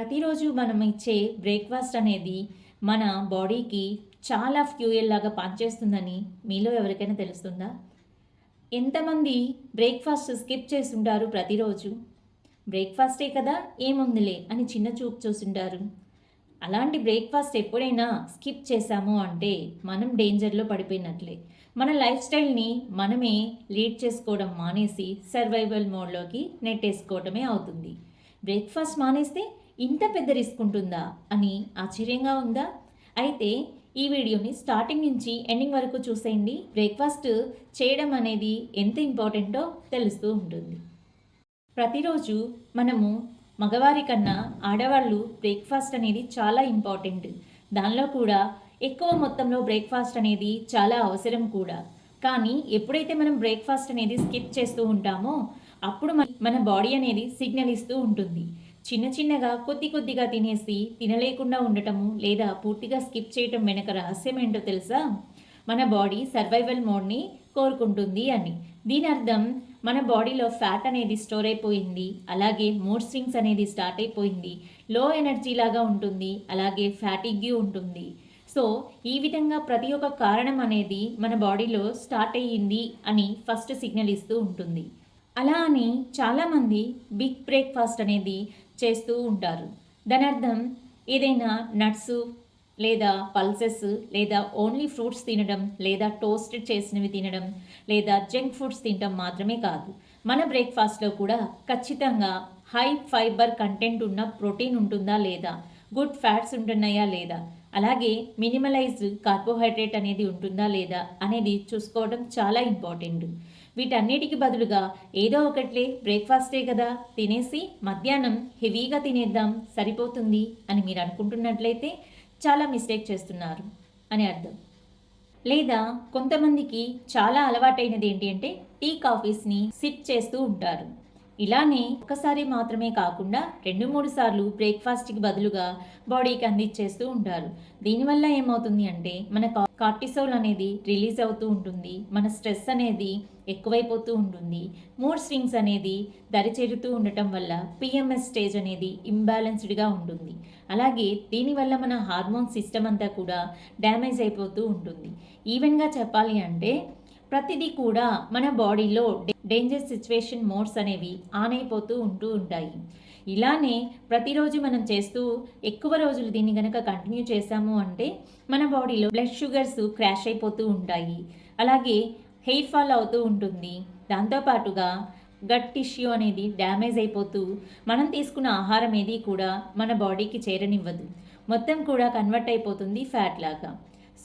ప్రతిరోజు మనం ఇచ్చే బ్రేక్ఫాస్ట్ అనేది మన బాడీకి చాలా ఫ్యూయల్ లాగా పనిచేస్తుందని మీలో ఎవరికైనా తెలుస్తుందా? ఎంతమంది బ్రేక్ఫాస్ట్ స్కిప్ చేస్తుంటారు ప్రతిరోజు? బ్రేక్ఫాస్టే కదా ఏముందిలే అని చిన్న చూపు చూస్తుంటారు. అలాంటి బ్రేక్ఫాస్ట్ ఎప్పుడైనా స్కిప్ చేశాము అంటే మనం డేంజర్లో పడిపోయినట్లే. మన లైఫ్ స్టైల్ని మనమే లీడ్ చేసుకోవడం మానేసి సర్వైవల్ మోడ్లోకి నెట్టేసుకోవటమే అవుతుంది. బ్రేక్ఫాస్ట్ మానేస్తే ఇంత పెద్ద రిస్క్ ఉంటుందా అని ఆశ్చర్యంగా ఉందా? అయితే ఈ వీడియోని స్టార్టింగ్ నుంచి ఎండింగ్ వరకు చూసేయండి. బ్రేక్ఫాస్ట్ చేయడం అనేది ఎంత ఇంపార్టెంటో తెలుస్తూ ఉంటుంది. ప్రతిరోజు మనము మగవారి కన్నా ఆడవాళ్ళు బ్రేక్ఫాస్ట్ అనేది చాలా ఇంపార్టెంట్. దానిలో కూడా ఎక్కువ మొత్తంలో బ్రేక్ఫాస్ట్ అనేది చాలా అవసరం కూడా. కానీ ఎప్పుడైతే మనం బ్రేక్ఫాస్ట్ అనేది స్కిప్ చేస్తూ ఉంటామో అప్పుడు మన బాడీ అనేది సిగ్నల్ ఇస్తూ ఉంటుంది. చిన్న చిన్నగా కొద్దిగా తినేసి తినలేకుండా ఉండటము లేదా పూర్తిగా స్కిప్ చేయటం వెనక రహస్యం ఏంటో తెలుసా? మన బాడీ సర్వైవల్ మోడ్ని కోరుకుంటుంది అని. దీని అర్థం మన బాడీలో ఫ్యాట్ అనేది స్టోర్ అయిపోయింది, అలాగే మూడ్ స్వింగ్స్ అనేది స్టార్ట్ అయిపోయింది, లో ఎనర్జీ లాగా ఉంటుంది, అలాగే ఫ్యాటిగ్యూ ఉంటుంది. సో ఈ విధంగా ప్రతి ఒక్క కారణం అనేది మన బాడీలో స్టార్ట్ అయ్యింది అని ఫస్ట్ సిగ్నల్ ఇస్తూ ఉంటుంది. అలా అని చాలామంది బిగ్ బ్రేక్ఫాస్ట్ అనేది చేస్తూ ఉంటారు. దాని అర్థం ఏదైనా నట్స్ లేదా పల్సెస్ లేదా ఓన్లీ ఫ్రూట్స్ తినడం లేదా టోస్టెడ్ చేసినవి తినడం లేదా జంక్ ఫుడ్స్ తినడం మాత్రమే కాదు. మన బ్రేక్ఫాస్ట్లో కూడా ఖచ్చితంగా హై ఫైబర్ కంటెంట్ ఉన్న ప్రోటీన్ ఉంటుందా లేదా, గుడ్ ఫ్యాట్స్ ఉంటున్నాయా లేదా, అలాగే మినిమలైజ్డ్ కార్బోహైడ్రేట్ అనేది ఉంటుందా లేదా అనేది చూసుకోవడం చాలా ఇంపార్టెంట్. వీటన్నిటికి బదులుగా ఏదో ఒకట్లే బ్రేక్ఫాస్టే కదా తినేసి మధ్యాహ్నం హెవీగా తినేద్దాం సరిపోతుంది అని మీరు అనుకుంటున్నట్లయితే చాలా మిస్టేక్ చేస్తున్నారు అని అర్థం. లేదా కొంతమందికి చాలా అలవాటైనది ఏంటి అంటే టీ కాఫీస్ని సిప్ చేస్తూ ఉంటారు. ఇలానే ఒక్కసారి మాత్రమే కాకుండా 2-3 సార్లు బ్రేక్ఫాస్ట్కి బదులుగా బాడీకి అందించేస్తూ ఉంటారు. దీనివల్ల ఏమవుతుంది అంటే మన కార్టిసోల్ అనేది రిలీజ్ అవుతూ ఉంటుంది, మన స్ట్రెస్ అనేది ఎక్కువైపోతూ ఉంటుంది, మూడ్ స్వింగ్స్ అనేది దరిచేరుతూ ఉండటం వల్ల పిఎంఎస్ స్టేజ్ అనేది ఇంబ్యాలెన్స్డ్గా ఉంటుంది. అలాగే దీనివల్ల మన హార్మోన్ సిస్టమ్ అంతా కూడా డ్యామేజ్ అయిపోతూ ఉంటుంది. ఈవెన్గా చెప్పాలి అంటే ప్రతిదీ కూడా మన బాడీలో డేంజర్ సిచ్యువేషన్ మోడ్స్ అనేవి ఆన్ అయిపోతూ ఉంటాయి. ఇలానే ప్రతిరోజు మనం చేస్తూ ఎక్కువ రోజులు దీన్ని కనుక కంటిన్యూ చేశాము అంటే మన బాడీలో బ్లడ్ షుగర్స్ క్రాష్ అయిపోతూ ఉంటాయి, అలాగే హెయిర్ ఫాల్ అవుతూ ఉంటుంది. దాంతోపాటుగా గట్ టిష్యూ అనేది డ్యామేజ్ అయిపోతూ మనం తీసుకున్న ఆహారం ఏది కూడా మన బాడీకి చేరనివ్వదు, మొత్తం కూడా కన్వర్ట్ అయిపోతుంది ఫ్యాట్ లాగా.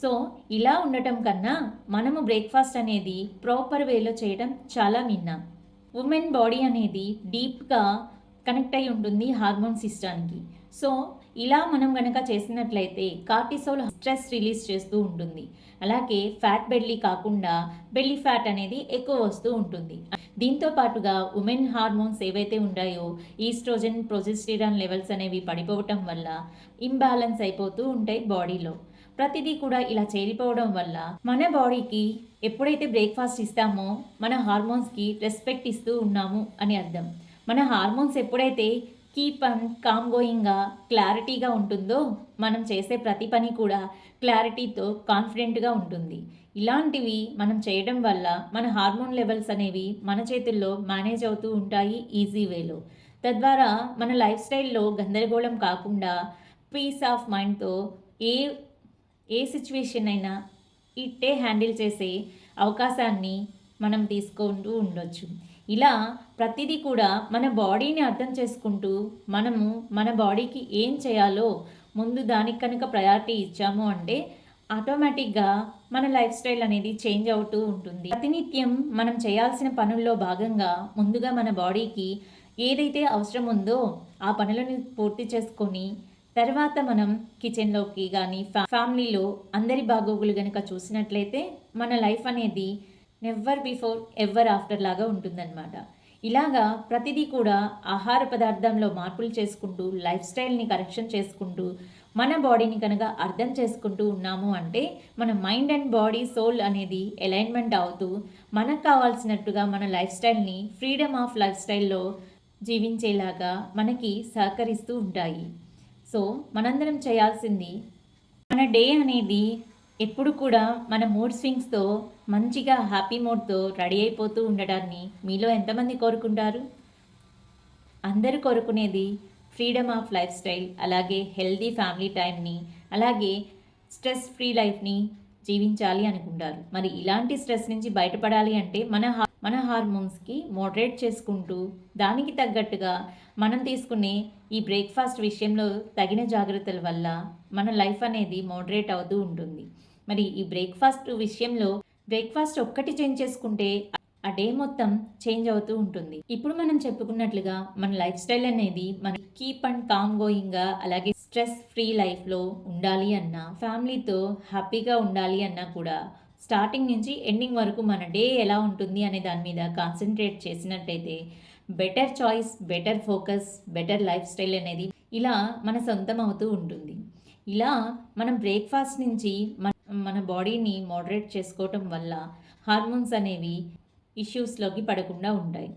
సో ఇలా ఉండటం కన్నా మనము బ్రేక్ఫాస్ట్ అనేది ప్రాపర్ వేలో చేయడం చాలా మిన్నా. ఉమెన్ బాడీ అనేది డీప్గా కనెక్ట్ అయి ఉంటుంది హార్మోన్ సిస్టానికి. సో ఇలా మనం కనుక చేసినట్లయితే కార్టిసోల్ స్ట్రెస్ రిలీజ్ చేస్తూ ఉంటుంది, అలాగే ఫ్యాట్ బెల్లీ కాకుండా బెల్లీ ఫ్యాట్ అనేది ఎక్కువ వస్తూ ఉంటుంది. దీంతో పాటుగా ఉమెన్ హార్మోన్స్ ఏవైతే ఉంటాయో ఈస్ట్రోజన్, ప్రొజెస్టెరాన్ లెవెల్స్ అనేవి పడిపోవటం వల్ల ఇంబ్యాలెన్స్ అయిపోతూ ఉంటాయి బాడీలో. ప్రతిదీ కూడా ఇలా చేరిపోవడం వల్ల మన బాడీకి ఎప్పుడైతే బ్రేక్ఫాస్ట్ ఇస్తామో మన హార్మోన్స్కి రెస్పెక్ట్ ఇస్తూ ఉన్నాము అని అర్థం. మన హార్మోన్స్ ఎప్పుడైతే కీప్ అండ్ కామ్ గోయింగ్గా క్లారిటీగా ఉంటుందో మనం చేసే ప్రతి పని కూడా క్లారిటీతో కాన్ఫిడెంట్గా ఉంటుంది. ఇలాంటివి మనం చేయడం వల్ల మన హార్మోన్ లెవెల్స్ అనేవి మన చేతుల్లో మేనేజ్ అవుతూ ఉంటాయి ఈజీ వేలో. తద్వారా మన లైఫ్ స్టైల్లో గందరగోళం కాకుండా పీస్ ఆఫ్ మైండ్తో ఏ సిచ్యువేషన్ అయినా ఇట్టే హ్యాండిల్ చేసే అవకాశాన్ని మనం తీసుకుంటూ ఉండొచ్చు. ఇలా ప్రతిదీ కూడా మన బాడీని అర్థం చేసుకుంటూ మనము మన బాడీకి ఏం చేయాలో ముందు దానికి కనుక ప్రయారిటీ ఇచ్చాము అంటే ఆటోమేటిక్గా మన లైఫ్ స్టైల్ అనేది చేంజ్ అవుతూ ఉంటుంది. ప్రతినిత్యం మనం చేయాల్సిన పనుల్లో భాగంగా ముందుగా మన బాడీకి ఏదైతే అవసరం ఉందో ఆ పనులను పూర్తి చేసుకొని తర్వాత మనం కిచెన్లోకి కానీ ఫ్యామిలీలో అందరి బాగోగులు కనుక చూసినట్లయితే మన లైఫ్ అనేది నెవర్ బిఫోర్ ఎవర్ ఆఫ్టర్ లాగా ఉంటుందన్నమాట. ఇలాగా ప్రతిదీ కూడా ఆహార పదార్థంలో మార్పులు చేసుకుంటూ లైఫ్ స్టైల్ని కరెక్షన్ చేసుకుంటూ మన బాడీని కనుక అర్థం చేసుకుంటూ ఉన్నాము అంటే మన మైండ్ అండ్ బాడీ సోల్ అనేది అలైన్మెంట్ అవుతూ మనకు కావాల్సినట్టుగా మన లైఫ్ స్టైల్ని ఫ్రీడమ్ ఆఫ్ లైఫ్ స్టైల్లో జీవించేలాగా మనకి సహకరిస్తూ ఉంటాయి. సో మనందరం చేయాల్సింది మన డే అనేది ఎప్పుడు కూడా మన మూడ్ స్వింగ్స్తో మంచిగా హ్యాపీ మూడ్తో రెడీ అయిపోతూ ఉండడాన్ని మీలో ఎంతమంది కోరుకుంటారు? అందరూ కోరుకునేది ఫ్రీడమ్ ఆఫ్ లైఫ్ స్టైల్, అలాగే హెల్దీ ఫ్యామిలీ టైంని, అలాగే స్ట్రెస్ ఫ్రీ లైఫ్ని జీవించాలి అనుకుంటారు. మరి ఇలాంటి స్ట్రెస్ నుంచి బయటపడాలి అంటే మన హార్మోన్స్కి మోడరేట్ చేసుకుంటూ దానికి తగ్గట్టుగా మనం తీసుకునే ఈ బ్రేక్ఫాస్ట్ విషయంలో తగిన జాగ్రత్తల వల్ల మన లైఫ్ అనేది మోడరేట్ అవుతూ ఉంటుంది. మరి ఈ బ్రేక్ఫాస్ట్ విషయంలో బ్రేక్ఫాస్ట్ ఒక్కటి చేంజ్ చేసుకుంటే ఆ డే మొత్తం చేంజ్ అవుతూ ఉంటుంది. ఇప్పుడు మనం చెప్పుకున్నట్లుగా మన లైఫ్ స్టైల్ అనేది మన కీప్ అండ్ కామ్ గోయింగ్గా, అలాగే స్ట్రెస్ ఫ్రీ లైఫ్లో ఉండాలి అన్నా, ఫ్యామిలీతో హ్యాపీగా ఉండాలి అన్నా కూడా స్టార్టింగ్ నుంచి ఎండింగ్ వరకు మన డే ఎలా ఉంటుంది అనే దాని మీద కాన్సన్ట్రేట్ చేసినట్టయితే better choice, better focus, better life style అనేది ఇలా మన సొంతం అవుతూ ఉంటుంది. ఇలా మనం బ్రేక్ఫాస్ట్ నుంచి మన బాడీని మోడరేట్ చేసుకోవటం వల్ల హార్మోన్స్ అనేవి ఇష్యూస్లోకి పడకుండా ఉంటాయి.